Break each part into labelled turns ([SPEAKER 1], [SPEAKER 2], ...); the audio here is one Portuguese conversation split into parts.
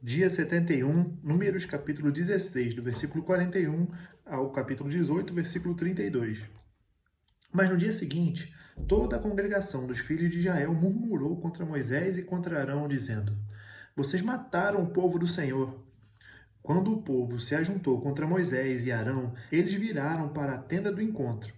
[SPEAKER 1] Dia 71, Números capítulo 16, do versículo 41 ao capítulo 18, versículo 32. Mas no dia seguinte, toda a congregação dos filhos de Israel murmurou contra Moisés e contra Arão, dizendo: Vocês mataram o povo do Senhor. Quando o povo se ajuntou contra Moisés e Arão, eles viraram para a tenda do encontro.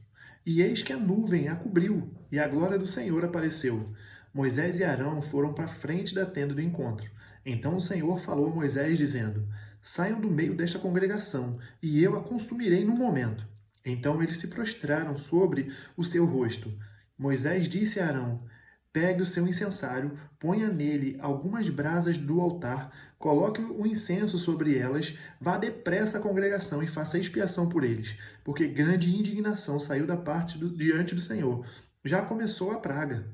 [SPEAKER 1] E eis que a nuvem a cobriu, e a glória do Senhor apareceu. Moisés e Arão foram para a frente da tenda do encontro. Então o Senhor falou a Moisés, dizendo: Saiam do meio desta congregação, e eu a consumirei num momento. Então eles se prostraram sobre o seu rosto. Moisés disse a Arão: Pegue o seu incensário, ponha nele algumas brasas do altar, coloque o incenso sobre elas, vá depressa à congregação e faça expiação por eles, porque grande indignação saiu da parte diante do Senhor. Já começou a praga.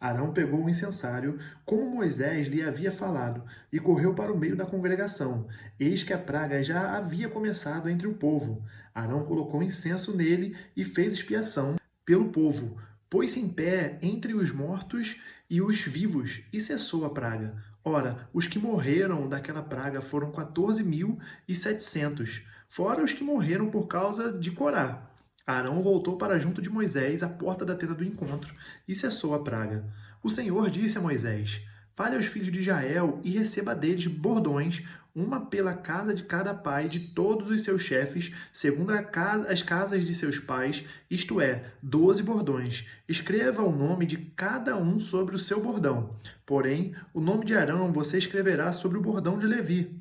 [SPEAKER 1] Arão pegou o incensário, como Moisés lhe havia falado, e correu para o meio da congregação. Eis que a praga já havia começado entre o povo. Arão colocou incenso nele e fez expiação pelo povo. Pôs-se em pé entre os mortos e os vivos, e cessou a praga. Ora, os que morreram daquela praga foram 14.700, fora os que morreram por causa de Corá. Arão voltou para junto de Moisés à porta da tenda do encontro, e cessou a praga. O Senhor disse a Moisés: Fale aos filhos de Israel e receba deles bordões, uma pela casa de cada pai de todos os seus chefes, segundo as casas de seus pais, isto é, 12 bordões. Escreva o nome de cada um sobre o seu bordão. Porém, o nome de Arão você escreverá sobre o bordão de Levi,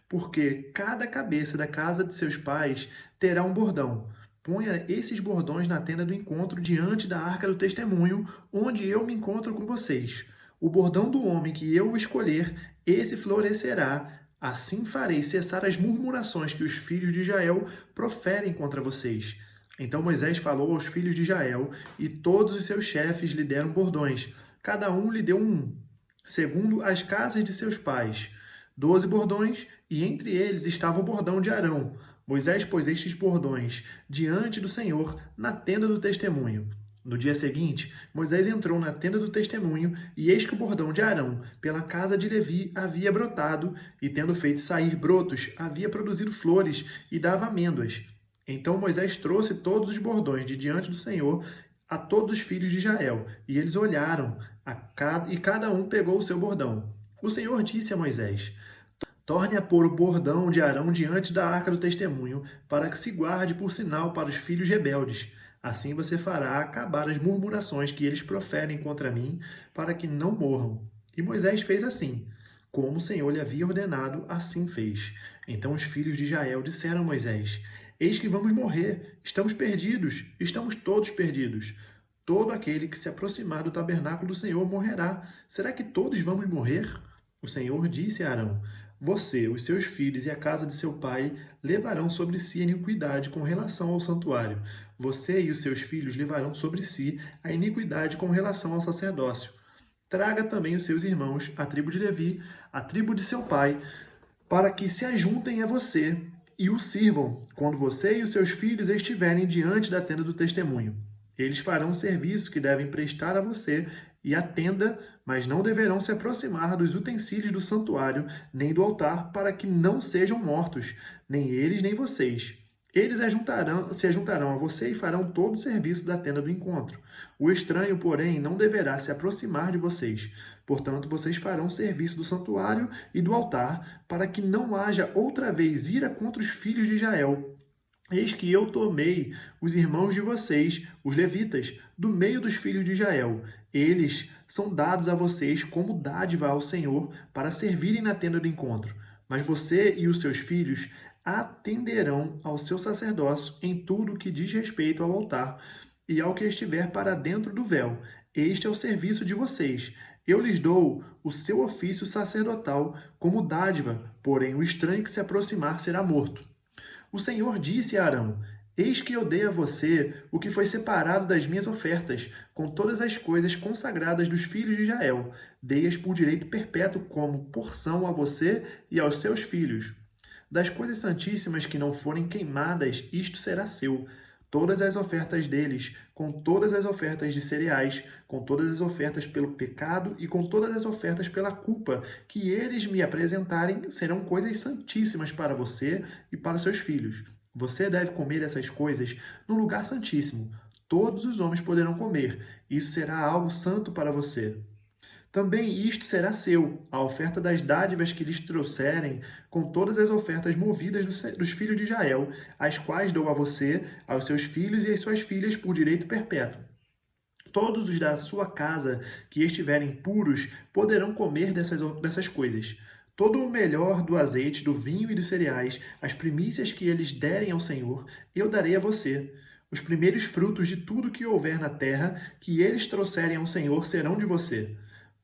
[SPEAKER 1] porque cada cabeça da casa de seus pais terá um bordão. Ponha esses bordões na tenda do encontro diante da arca do testemunho, onde eu me encontro com vocês. O bordão do homem que eu escolher, esse florescerá. Assim farei cessar as murmurações que os filhos de Israel proferem contra vocês. Então Moisés falou aos filhos de Israel, e todos os seus chefes lhe deram bordões. Cada um lhe deu um, segundo as casas de seus pais. 12 bordões, e entre eles estava o bordão de Arão. Moisés pôs estes bordões diante do Senhor na tenda do testemunho. No dia seguinte, Moisés entrou na tenda do testemunho, e eis que o bordão de Arão, pela casa de Levi, havia brotado, e tendo feito sair brotos, havia produzido flores e dava amêndoas. Então Moisés trouxe todos os bordões de diante do Senhor a todos os filhos de Israel, e eles olharam, e cada um pegou o seu bordão. O Senhor disse a Moisés: Torne a pôr o bordão de Arão diante da arca do testemunho, para que se guarde por sinal para os filhos rebeldes. Assim você fará acabar as murmurações que eles proferem contra mim, para que não morram. E Moisés fez assim. Como o Senhor lhe havia ordenado, assim fez. Então os filhos de Israel disseram a Moisés: Eis que vamos morrer, estamos perdidos, estamos todos perdidos. Todo aquele que se aproximar do tabernáculo do Senhor morrerá. Será que todos vamos morrer? O Senhor disse a Arão: Você, os seus filhos e a casa de seu pai levarão sobre si a iniquidade com relação ao santuário. Você e os seus filhos levarão sobre si a iniquidade com relação ao sacerdócio. Traga também os seus irmãos, a tribo de Levi, a tribo de seu pai, para que se ajuntem a você e o sirvam, quando você e os seus filhos estiverem diante da tenda do testemunho. Eles farão o serviço que devem prestar a você e à tenda, mas não deverão se aproximar dos utensílios do santuário, nem do altar, para que não sejam mortos, nem eles, nem vocês. Eles se ajuntarão a você e farão todo o serviço da tenda do encontro. O estranho, porém, não deverá se aproximar de vocês. Portanto, vocês farão o serviço do santuário e do altar, para que não haja outra vez ira contra os filhos de Israel. Eis que eu tomei os irmãos de vocês, os levitas, do meio dos filhos de Israel. Eles são dados a vocês como dádiva ao Senhor para servirem na tenda do encontro. Mas você e os seus filhos atenderão ao seu sacerdócio em tudo o que diz respeito ao altar e ao que estiver para dentro do véu. Este é o serviço de vocês. Eu lhes dou o seu ofício sacerdotal como dádiva, porém o estranho que se aproximar será morto. O Senhor disse a Arão: Eis que eu dei a você o que foi separado das minhas ofertas, com todas as coisas consagradas dos filhos de Israel. Dei-as por direito perpétuo como porção a você e aos seus filhos. Das coisas santíssimas que não forem queimadas, isto será seu. todas as ofertas deles, com todas as ofertas de cereais, com todas as ofertas pelo pecado e com todas as ofertas pela culpa, que eles me apresentarem, serão coisas santíssimas para você e para os seus filhos. Você deve comer essas coisas no lugar santíssimo. Todos os homens poderão comer. Isso será algo santo para você. Também isto será seu, a oferta das dádivas que lhes trouxerem, com todas as ofertas movidas dos filhos de Israel, as quais dou a você, aos seus filhos e às suas filhas por direito perpétuo. Todos os da sua casa que estiverem puros poderão comer dessas coisas. Todo o melhor do azeite, do vinho e dos cereais, as primícias que eles derem ao Senhor, eu darei a você. Os primeiros frutos de tudo que houver na terra, que eles trouxerem ao Senhor, serão de você.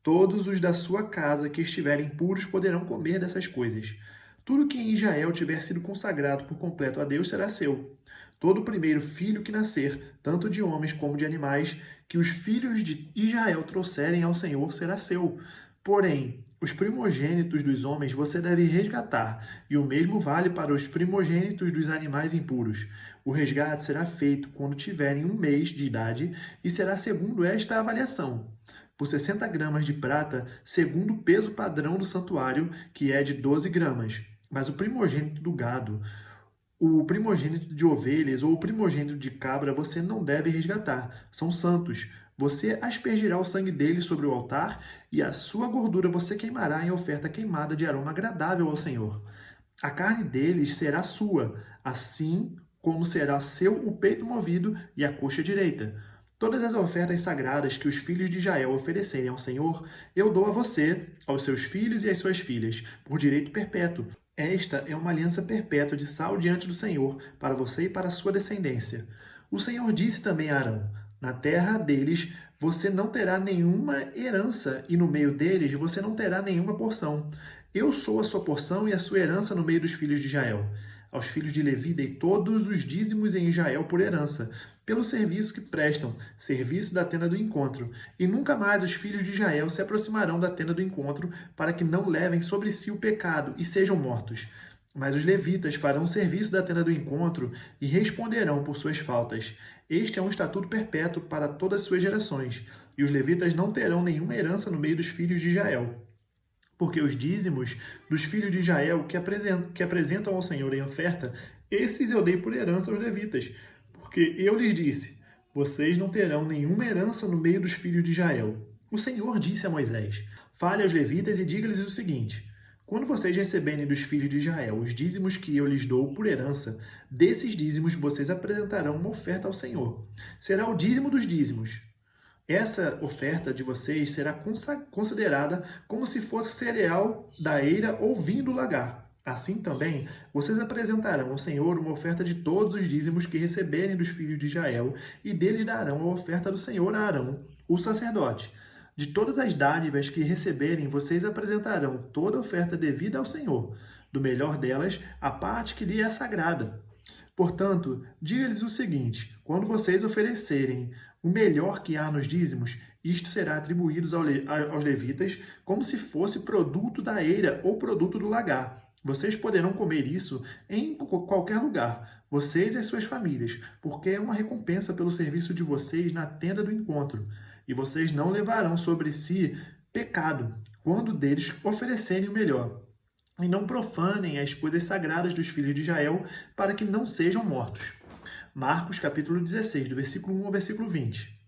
[SPEAKER 1] Todos os da sua casa que estiverem puros poderão comer dessas coisas. Tudo que em Israel tiver sido consagrado por completo a Deus será seu. Todo o primeiro filho que nascer, tanto de homens como de animais, que os filhos de Israel trouxerem ao Senhor será seu. Porém, os primogênitos dos homens você deve resgatar, e o mesmo vale para os primogênitos dos animais impuros. O resgate será feito quando tiverem 1 mês de idade e será segundo esta avaliação. Por 60 gramas de prata, segundo o peso padrão do santuário, que é de 12 gramas. Mas o primogênito do gado, o primogênito de ovelhas ou o primogênito de cabra você não deve resgatar. São santos. Você aspergirá o sangue deles sobre o altar e a sua gordura você queimará em oferta queimada de aroma agradável ao Senhor. A carne deles será sua, assim como será seu o peito movido e a coxa direita. Todas as ofertas sagradas que os filhos de Israel oferecerem ao Senhor, eu dou a você, aos seus filhos e às suas filhas, por direito perpétuo. Esta é uma aliança perpétua de sal diante do Senhor, para você e para a sua descendência. O Senhor disse também a Arão: na terra deles você não terá nenhuma herança, e no meio deles você não terá nenhuma porção. Eu sou a sua porção e a sua herança no meio dos filhos de Israel. Aos filhos de Levi dei todos os dízimos em Israel por herança, pelo serviço que prestam, serviço da tenda do encontro. E nunca mais os filhos de Israel se aproximarão da tenda do encontro, para que não levem sobre si o pecado e sejam mortos. Mas os levitas farão serviço da tenda do encontro e responderão por suas faltas. Este é um estatuto perpétuo para todas as suas gerações, e os levitas não terão nenhuma herança no meio dos filhos de Israel. Porque os dízimos dos filhos de Israel que apresentam ao Senhor em oferta, esses eu dei por herança aos levitas. Porque eu lhes disse: vocês não terão nenhuma herança no meio dos filhos de Israel. O Senhor disse a Moisés: fale aos levitas e diga-lhes o seguinte: quando vocês receberem dos filhos de Israel os dízimos que eu lhes dou por herança, desses dízimos vocês apresentarão uma oferta ao Senhor. Será o dízimo dos dízimos. Essa oferta de vocês será considerada como se fosse cereal da eira ou vinho do lagar. Assim também, vocês apresentarão ao Senhor uma oferta de todos os dízimos que receberem dos filhos de Israel, e deles darão a oferta do Senhor a Arão, o sacerdote. De todas as dádivas que receberem, vocês apresentarão toda a oferta devida ao Senhor, do melhor delas, a parte que lhe é sagrada. Portanto, diga-lhes o seguinte: quando vocês oferecerem o melhor que há nos dízimos, isto será atribuído aos levitas como se fosse produto da eira ou produto do lagar. Vocês poderão comer isso em qualquer lugar, vocês e as suas famílias, porque é uma recompensa pelo serviço de vocês na tenda do encontro. E vocês não levarão sobre si pecado, quando deles oferecerem o melhor. E não profanem as coisas sagradas dos filhos de Israel, para que não sejam mortos. Marcos capítulo 16, do versículo 1 ao versículo 20.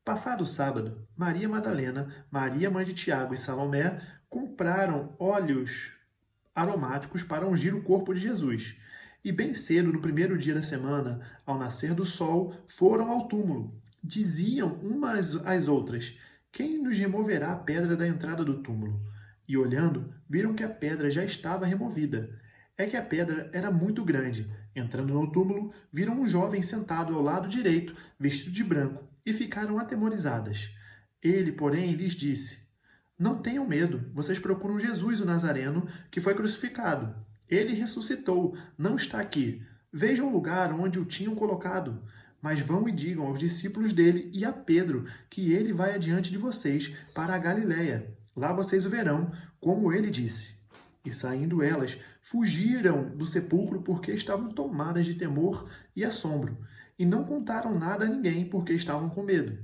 [SPEAKER 1] Passado o sábado, Maria Madalena, Maria mãe de Tiago e Salomé compraram óleos aromáticos para ungir o corpo de Jesus. E bem cedo, no primeiro dia da semana, ao nascer do sol, foram ao túmulo. Diziam umas às outras: quem nos removerá a pedra da entrada do túmulo? E olhando, viram que a pedra já estava removida. É que a pedra era muito grande. Entrando no túmulo, viram um jovem sentado ao lado direito, vestido de branco, e ficaram atemorizadas. Ele, porém, lhes disse: não tenham medo, vocês procuram Jesus, o Nazareno, que foi crucificado. Ele ressuscitou, não está aqui. Vejam o lugar onde o tinham colocado. Mas vão e digam aos discípulos dele e a Pedro que ele vai adiante de vocês para a Galiléia. Lá vocês o verão, como ele disse. E saindo elas, fugiram do sepulcro porque estavam tomadas de temor e assombro. e não contaram nada a ninguém porque estavam com medo.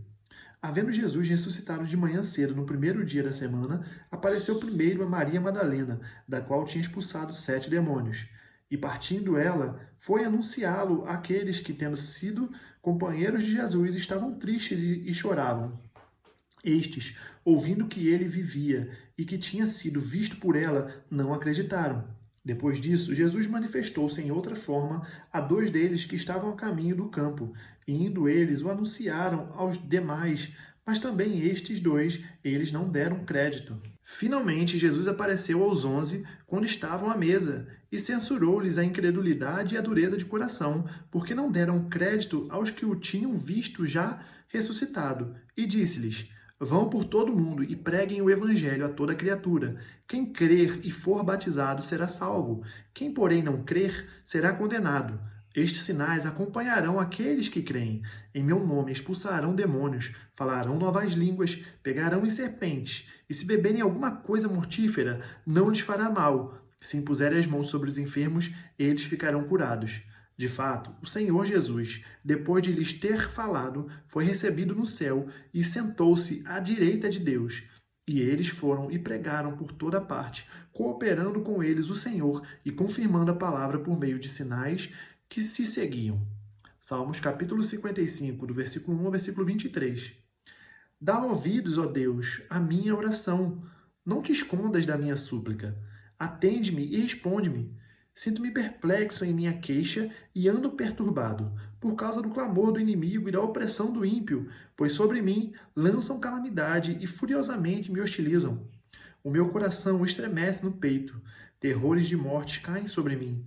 [SPEAKER 1] Havendo Jesus ressuscitado de manhã cedo no primeiro dia da semana, apareceu primeiro a Maria Madalena, da qual tinha expulsado 7 demônios. E partindo ela, foi anunciá-lo àqueles que, tendo sido companheiros de Jesus, estavam tristes e choravam. Estes, ouvindo que ele vivia e que tinha sido visto por ela, não acreditaram. Depois disso, Jesus manifestou-se em outra forma a 2 deles que estavam a caminho do campo, e indo eles o anunciaram aos demais, mas também estes 2, eles não deram crédito. Finalmente, Jesus apareceu aos 11, quando estavam à mesa, e censurou-lhes a incredulidade e a dureza de coração, porque não deram crédito aos que o tinham visto já ressuscitado, e disse-lhes: Vão por todo o mundo e preguem o evangelho a toda criatura. Quem crer e for batizado será salvo. Quem, porém, não crer, será condenado. Estes sinais acompanharão aqueles que creem. Em meu nome expulsarão demônios, falarão novas línguas, pegarão em serpentes, e se beberem alguma coisa mortífera, não lhes fará mal. Se impuserem as mãos sobre os enfermos, eles ficarão curados. De fato, o Senhor Jesus, depois de lhes ter falado, foi recebido no céu e sentou-se à direita de Deus. E eles foram e pregaram por toda parte, cooperando com eles o Senhor e confirmando a palavra por meio de sinais que se seguiam. Salmos capítulo 55, do versículo 1 ao versículo 23. Dá ouvidos, ó Deus, à minha oração. Não te escondas da minha súplica. Atende-me e responde-me. Sinto-me perplexo em minha queixa e ando perturbado, por causa do clamor do inimigo e da opressão do ímpio, pois sobre mim lançam calamidade e furiosamente me hostilizam. O meu coração estremece no peito, terrores de morte caem sobre mim.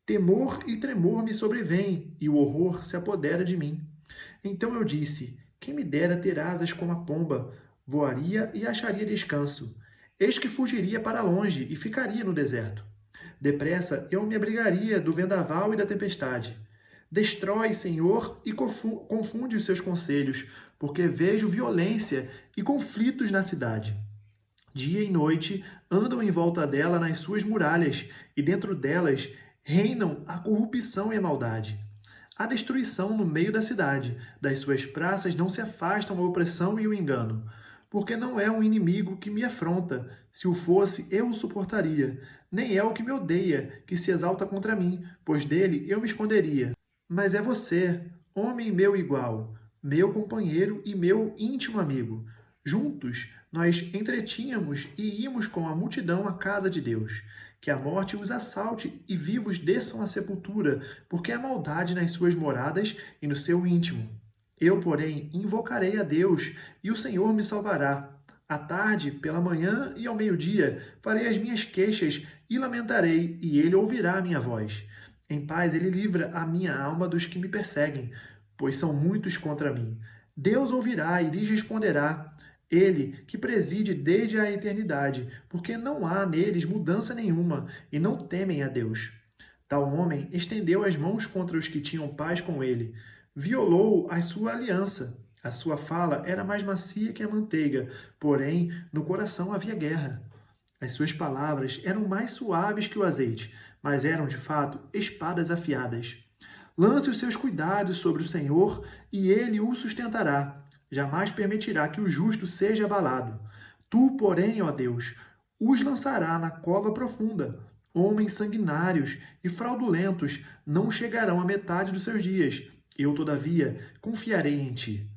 [SPEAKER 1] Temor e tremor me sobrevêm, e o horror se apodera de mim. Então eu disse: quem me dera ter asas como a pomba, voaria e acharia descanso. Eis que fugiria para longe e ficaria no deserto. Depressa eu me abrigaria do vendaval e da tempestade. Destrói, Senhor, e confunde os seus conselhos, porque vejo violência e conflitos na cidade. Dia e noite andam em volta dela nas suas muralhas, e dentro delas reinam a corrupção e a maldade. Há destruição no meio da cidade, das suas praças não se afastam a opressão e o engano. Porque não é um inimigo que me afronta, se o fosse eu o suportaria. Nem é o que me odeia, que se exalta contra mim, pois dele eu me esconderia. Mas é você, homem meu igual, meu companheiro e meu íntimo amigo. Juntos nós entretínhamos e íamos com a multidão à casa de Deus. Que a morte os assalte e vivos desçam à sepultura, porque há maldade nas suas moradas e no seu íntimo. Eu, porém, invocarei a Deus, e o Senhor me salvará. À tarde, pela manhã e ao meio-dia, farei as minhas queixas e lamentarei, e ele ouvirá a minha voz. Em paz ele livra a minha alma dos que me perseguem, pois são muitos contra mim. Deus ouvirá e lhes responderá. Ele, que preside desde a eternidade, porque não há neles mudança nenhuma, e não temem a Deus. Tal homem estendeu as mãos contra os que tinham paz com ele, violou a sua aliança. A sua fala era mais macia que a manteiga, porém no coração havia guerra. As suas palavras eram mais suaves que o azeite, mas eram de fato espadas afiadas. Lance os seus cuidados sobre o Senhor e ele o sustentará. Jamais permitirá que o justo seja abalado. Tu, porém, ó Deus, os lançará na cova profunda. Homens sanguinários e fraudulentos não chegarão à metade dos seus dias. Eu, todavia, confiarei em ti.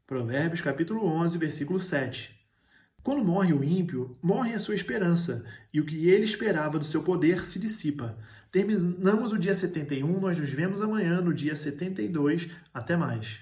[SPEAKER 1] Provérbios capítulo 11, versículo 7. Quando morre o ímpio, morre a sua esperança, e o que ele esperava do seu poder se dissipa. Terminamos o dia 71, nós nos vemos amanhã no dia 72. Até mais.